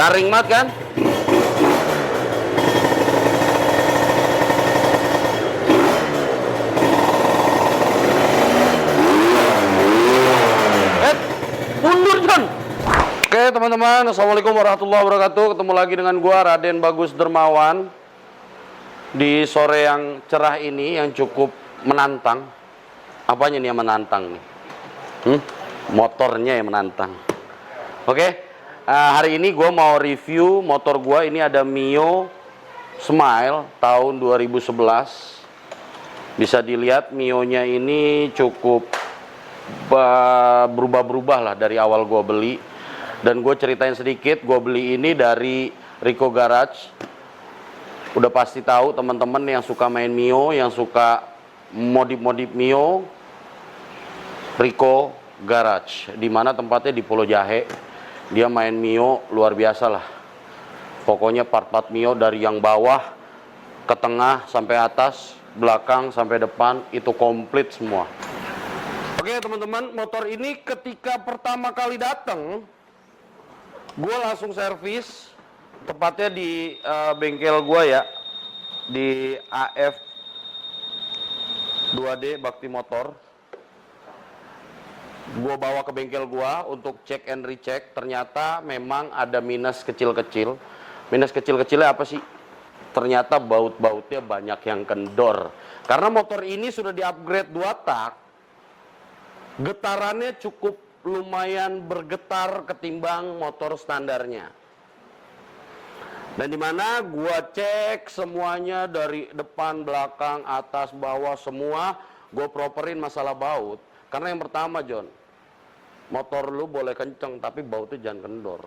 Garing banget kan? Mundur John. Oke teman-teman, assalamualaikum warahmatullahi wabarakatuh. Ketemu lagi dengan gua Raden Bagus Dermawan di sore yang cerah ini yang cukup menantang. Apanya nih yang menantang nih? Motornya yang menantang. Oke, hari ini gua mau review motor gua. Ini ada Mio Smile tahun 2011. Bisa dilihat Mio-nya ini cukup berubah-berubah lah dari awal gue beli. Dan gue ceritain sedikit, gue beli ini dari Rico Garage. Udah pasti tahu teman-teman yang suka main Mio, yang suka modif-modif Mio, Rico Garage, dimana tempatnya di Pulau Jahe. Dia main Mio luar biasa lah. Pokoknya part-part Mio dari yang bawah ke tengah sampai atas, belakang sampai depan, itu komplit semua. Oke teman-teman, motor ini ketika pertama kali datang, gue langsung servis, tepatnya di bengkel gue ya, di AF 2D Bakti Motor. Gue bawa ke bengkel gue untuk cek and recheck, ternyata memang ada minus kecil-kecil. Minus kecil-kecilnya apa sih? Ternyata baut-bautnya banyak yang kendor. Karena motor ini sudah di-upgrade 2 tak, getarannya cukup lumayan bergetar ketimbang motor standarnya. Dan dimana gua cek semuanya dari depan, belakang, atas, bawah, semua gua properin masalah baut. Karena yang pertama John, motor lu boleh kenceng tapi bautnya jangan kendor.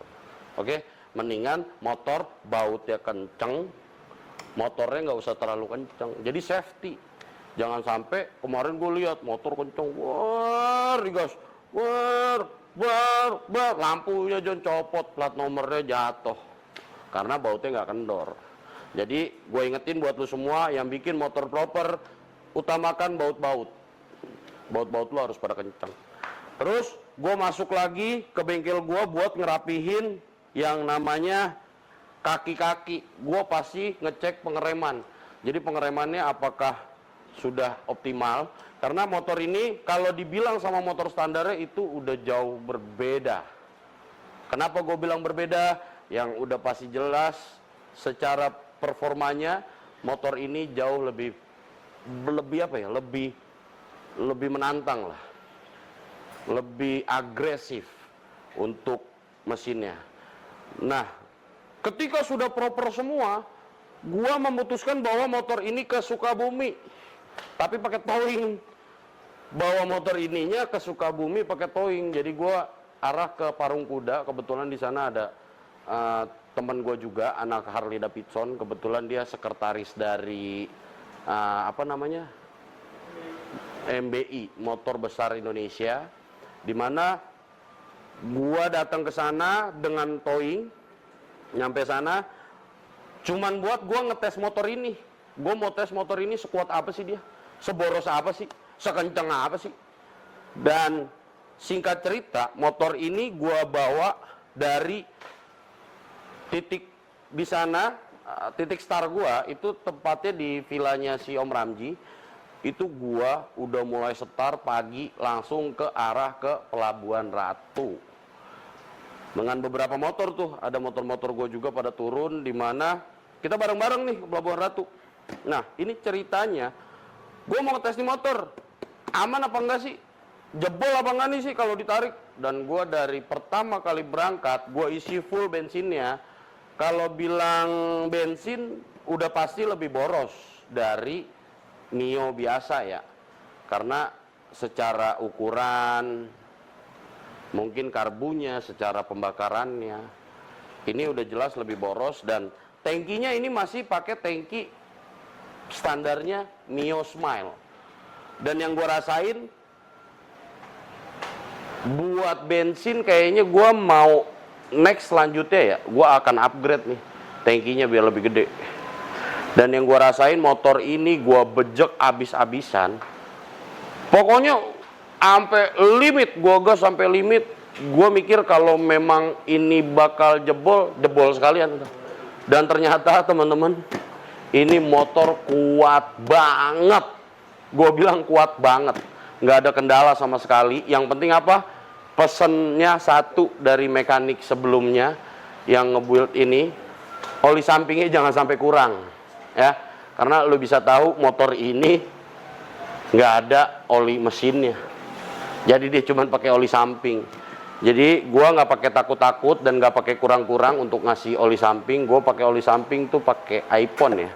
Oke, mendingan motor bautnya kenceng, motornya nggak usah terlalu kenceng. Jadi safety. Jangan sampai kemarin gue lihat motor kenceng, war, digas, war, lampunya John copot, plat nomornya jatuh, karena bautnya nggak kendor. Jadi gue ingetin buat lu semua yang bikin motor proper, utamakan baut-baut. Baut-baut lu harus pada kenceng. Terus gue masuk lagi ke bengkel gue buat ngerapihin yang namanya kaki-kaki. Gue pasti ngecek pengereman. Jadi pengeremannya apakah sudah optimal, karena motor ini kalau dibilang sama motor standarnya itu udah jauh berbeda. Kenapa gue bilang berbeda? Yang udah pasti jelas secara performanya motor ini jauh lebih apa ya? Lebih menantang lah. Lebih agresif untuk mesinnya. Nah, ketika sudah proper semua, gua memutuskan bawa motor ini ke Sukabumi. Tapi pakai towing. Bawa motor ininya ke Sukabumi pakai towing. Jadi gua arah ke Parung Kuda. Kebetulan di sana ada teman gua juga, anak Harley Davidson. Kebetulan dia sekretaris dari MBI, Motor Besar Indonesia. Dimana gua datang ke sana dengan towing. Nyampe sana cuman buat gua ngetes motor ini. Gue mau tes motor ini sekuat apa sih dia? Seboros apa sih? Sekenceng apa sih? Dan singkat cerita, motor ini gue bawa dari titik di sana, titik start gue itu tempatnya di vilanya si Om Ramji. Itu gue udah mulai start pagi langsung ke arah ke Pelabuhan Ratu. Dengan beberapa motor tuh, ada motor-motor gue juga pada turun, di mana kita bareng-bareng nih ke Pelabuhan Ratu. Nah, ini ceritanya, gue mau ngetes nih motor, aman apa enggak sih? Jebol apa enggak nih sih kalau ditarik? Dan gue dari pertama kali berangkat, gue isi full bensinnya. Kalau bilang bensin, udah pasti lebih boros dari Mio biasa ya. Karena secara ukuran, mungkin karbunya, secara pembakarannya, ini udah jelas lebih boros. Dan tangkinya ini masih pakai tangki standarnya Mio Smile. Dan yang gue rasain, buat bensin kayaknya gue mau next selanjutnya ya, gue akan upgrade nih tangkinya biar lebih gede. Dan yang gue rasain motor ini gue bejek abis-abisan. Pokoknya sampai limit, gue gas sampai limit, gue mikir kalau memang ini bakal jebol sekalian. Dan ternyata teman-teman, ini motor kuat banget. Gue bilang kuat banget, nggak ada kendala sama sekali. Yang penting apa? Pesennya satu dari mekanik sebelumnya yang nge-build ini, oli sampingnya jangan sampai kurang, ya. Karena lo bisa tahu motor ini nggak ada oli mesinnya. Jadi dia cuma pakai oli samping. Jadi gua nggak pakai takut-takut dan nggak pakai kurang-kurang untuk ngasih oli samping. Gua pakai oli samping tuh pakai iPhone ya.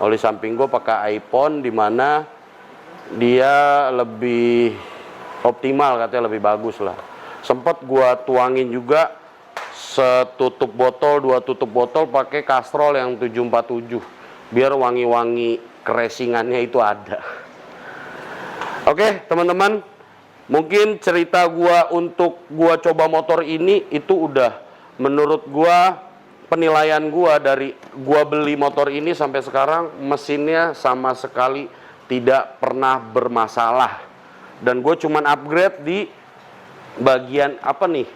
Oli samping gua pakai iPhone, dimana dia lebih optimal, katanya lebih bagus lah. Sempet gua tuangin juga setutup botol, 2 tutup botol pakai Castrol yang 747 biar wangi-wangi keresingannya itu ada. Oke teman-teman, mungkin cerita gua untuk gua coba motor ini itu udah, menurut gua, penilaian gua dari gua beli motor ini sampai sekarang, mesinnya sama sekali tidak pernah bermasalah. Dan gue cuman upgrade di bagian apa nih,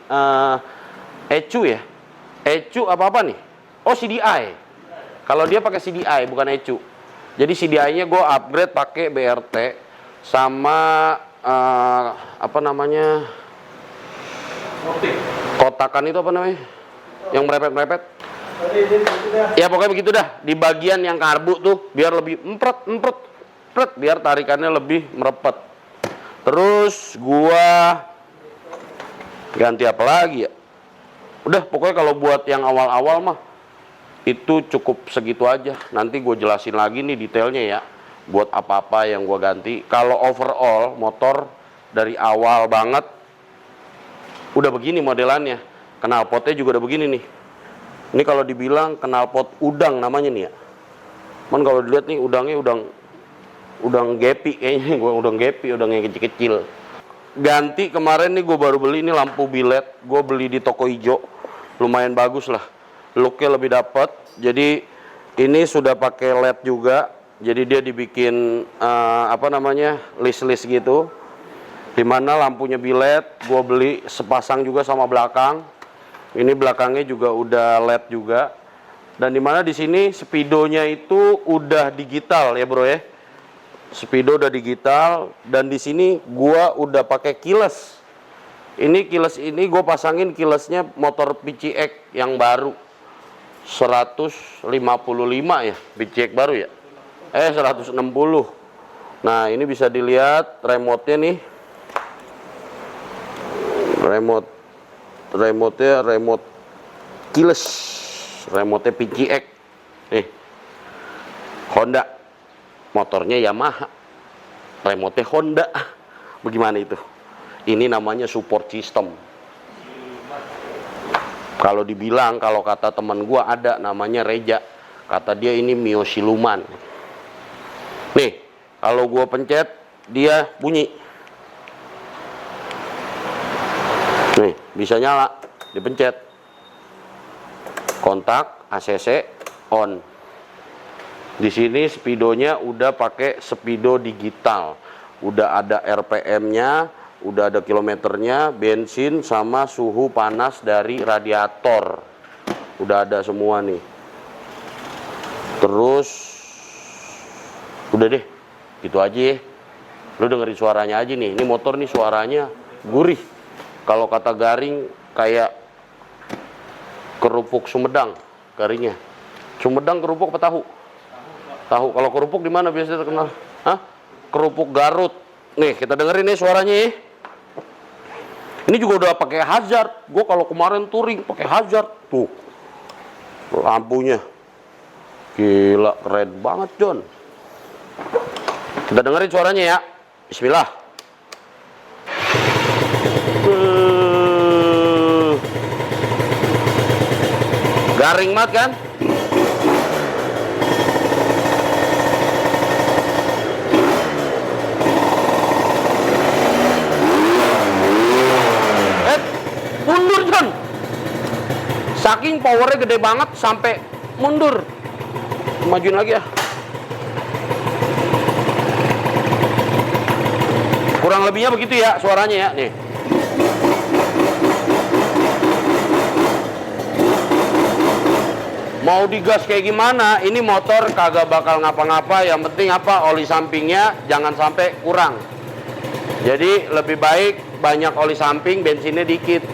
ECU ya, ECU apa nih, oh CDI. Kalau dia pakai CDI bukan ECU. Jadi CDI-nya gue upgrade pakai BRT sama apa namanya, kotakan itu apa namanya, yang merepet-merepet. Ya pokoknya begitu dah. Di bagian yang karbu tuh biar lebih empret, biar tarikannya lebih merepet. Terus gua ganti apa lagi ya? Udah pokoknya kalau buat yang awal-awal mah itu cukup segitu aja. Nanti gue jelasin lagi nih detailnya ya, buat apa-apa yang gue ganti. Kalau overall motor dari awal banget udah begini modelannya. Knalpotnya juga udah begini nih. Ini kalau dibilang knalpot udang namanya nih ya. Cuman kalau dilihat nih udangnya udang gepi kayaknya. Udang gepi, udang yang kecil-kecil. Ganti kemarin nih gue baru beli ini lampu bilet. Gue beli di toko hijau, lumayan bagus lah. Looknya lebih dapat. Jadi ini sudah pakai LED juga. Jadi dia dibikin apa namanya, list-list gitu. Dimana lampunya bilet. Gue beli sepasang juga sama belakang. Ini belakangnya juga udah LED juga. Dan dimana di sini speedonya itu udah digital ya bro ya. Speedo udah digital. Dan di sini gue udah pakai keyless. Ini keyless ini gue pasangin keylessnya motor PCX yang baru. 155 ya, PCX baru ya, 160. Nah ini bisa dilihat remote-nya nih, remote keyless, remote-nya PCX nih, Honda, motornya Yamaha, remote-nya Honda. Bagaimana itu? Ini namanya support system. Kalau dibilang, kalau kata teman gua ada namanya Reja, kata dia ini Mio siluman. Nih, kalau gua pencet dia bunyi. Nih, bisa nyala, dipencet. Kontak ACC on. Di sini speedonya udah pakai speedo digital. Udah ada RPM-nya, udah ada kilometernya, bensin sama suhu panas dari radiator. Udah ada semua nih. Terus udah deh, gitu aja ya. Lu dengerin suaranya aja nih. Ini motor nih suaranya gurih. Kalau kata Garing kayak kerupuk Sumedang garingnya. Sumedang kerupuk apa tahu? Tahu. Kalau kerupuk di mana biasanya terkenal? Hah? Kerupuk Garut. Nih, kita dengerin nih suaranya ya. Ini juga udah pakai hazard. Gue kalau kemarin touring pakai hazard tuh. Lampunya. Gila, keren banget, John. Kita dengerin suaranya ya. Bismillah. Garing banget kan? Mundur, John. Saking powernya gede banget sampai mundur. Majuin lagi ya. Kurang lebihnya begitu ya suaranya ya. Nih. mau digas kayak gimana, ini motor kagak bakal ngapa-ngapa. Yang penting apa, oli sampingnya jangan sampai kurang. Jadi lebih baik banyak oli samping, bensinnya dikit,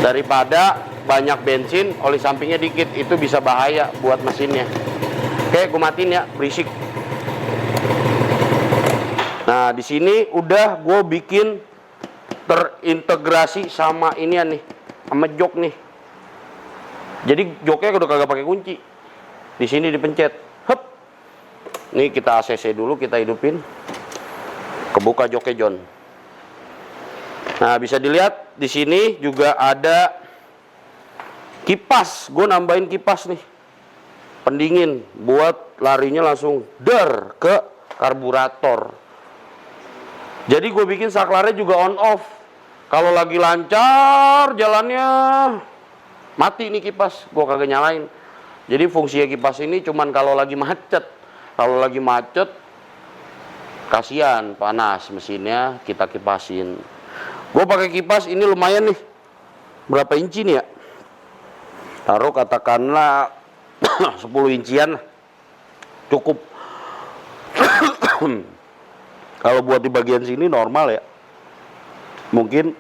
daripada banyak bensin, oli sampingnya dikit. Itu bisa bahaya buat mesinnya. Oke, gue matiin ya, berisik. Nah, di sini udah gue bikin terintegrasi sama inian nih, sama jok nih. Jadi joknya udah kagak pakai kunci. Di sini dipencet. Hup. Nih kita ACC dulu, kita hidupin. Kebuka joknya John. Nah, bisa dilihat di sini juga ada kipas. Gue nambahin kipas nih, pendingin, buat larinya langsung dar ke karburator. Jadi gue bikin saklarnya juga on off. Kalau lagi lancar jalannya, mati nih kipas, gue kagak nyalain. Jadi fungsinya kipas ini cuman kalau lagi macet. Kalau lagi macet, kasihan panas mesinnya, kita kipasin. Gue pakai kipas ini lumayan nih. Berapa inci nih ya? Taruh katakanlah 10 incian lah. Cukup. Kalau buat di bagian sini normal ya. Mungkin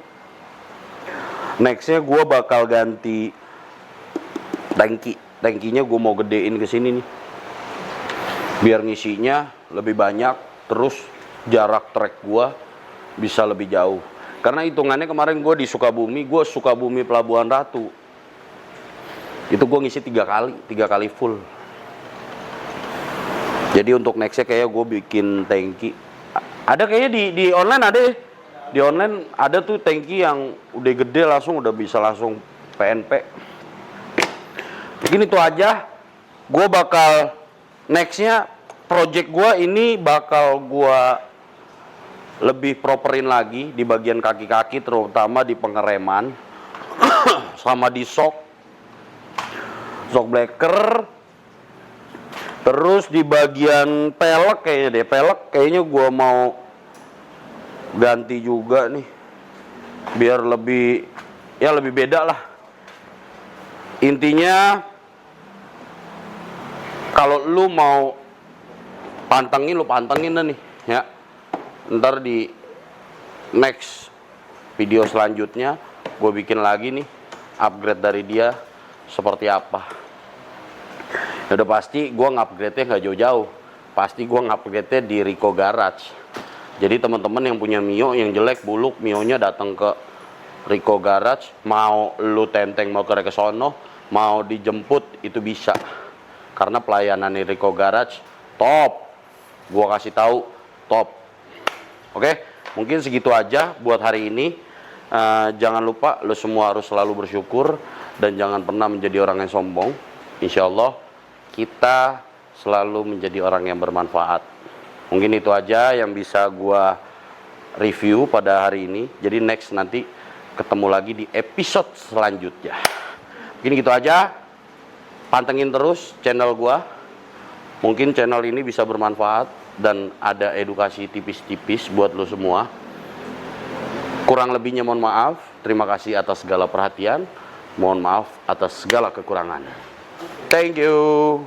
nextnya gue bakal ganti tangki. Tangkinya gue mau gedein ke sini nih, biar ngisinya lebih banyak. Terus jarak trek gue bisa lebih jauh. Karena hitungannya kemarin gue di Sukabumi, Pelabuhan Ratu. Itu gue ngisi 3 kali full. Jadi untuk nextnya kayak gue bikin tangki. Ada kayaknya di online ada ya. Di online ada tuh tangki yang udah gede langsung, udah bisa langsung PNP. Mungkin itu aja. Gue bakal nextnya project gue ini bakal gue lebih properin lagi di bagian kaki-kaki, terutama di pengereman sama di shock breaker. Terus di bagian pelek kayaknya deh, kayaknya gue mau ganti juga nih, biar lebih beda lah. Intinya kalau lu mau pantengin, lu pantengin dah nih ya. Ntar di next video selanjutnya gue bikin lagi nih upgrade dari dia seperti apa. Ya udah pasti gue ngupgrade-nya nggak jauh-jauh. Pasti gue ngupgrade-nya di Rico Garage. Jadi teman-teman yang punya Mio yang jelek, buluk, Mio-nya datang ke Rico Garage. Mau lu tenteng, mau ke sono, mau dijemput, itu bisa. Karena pelayanan di Rico Garage top. Gue kasih tahu top. Oke, mungkin segitu aja buat hari ini. Jangan lupa lu semua harus selalu bersyukur dan jangan pernah menjadi orang yang sombong. Insya Allah kita selalu menjadi orang yang bermanfaat. Mungkin itu aja yang bisa gua review pada hari ini. Jadi next nanti ketemu lagi di episode selanjutnya. Mungkin gitu aja. Pantengin terus channel gua. Mungkin channel ini bisa bermanfaat dan ada edukasi tipis-tipis buat lo semua. Kurang lebihnya mohon maaf. Terima kasih atas segala perhatian. Mohon maaf atas segala kekurangan. Thank you.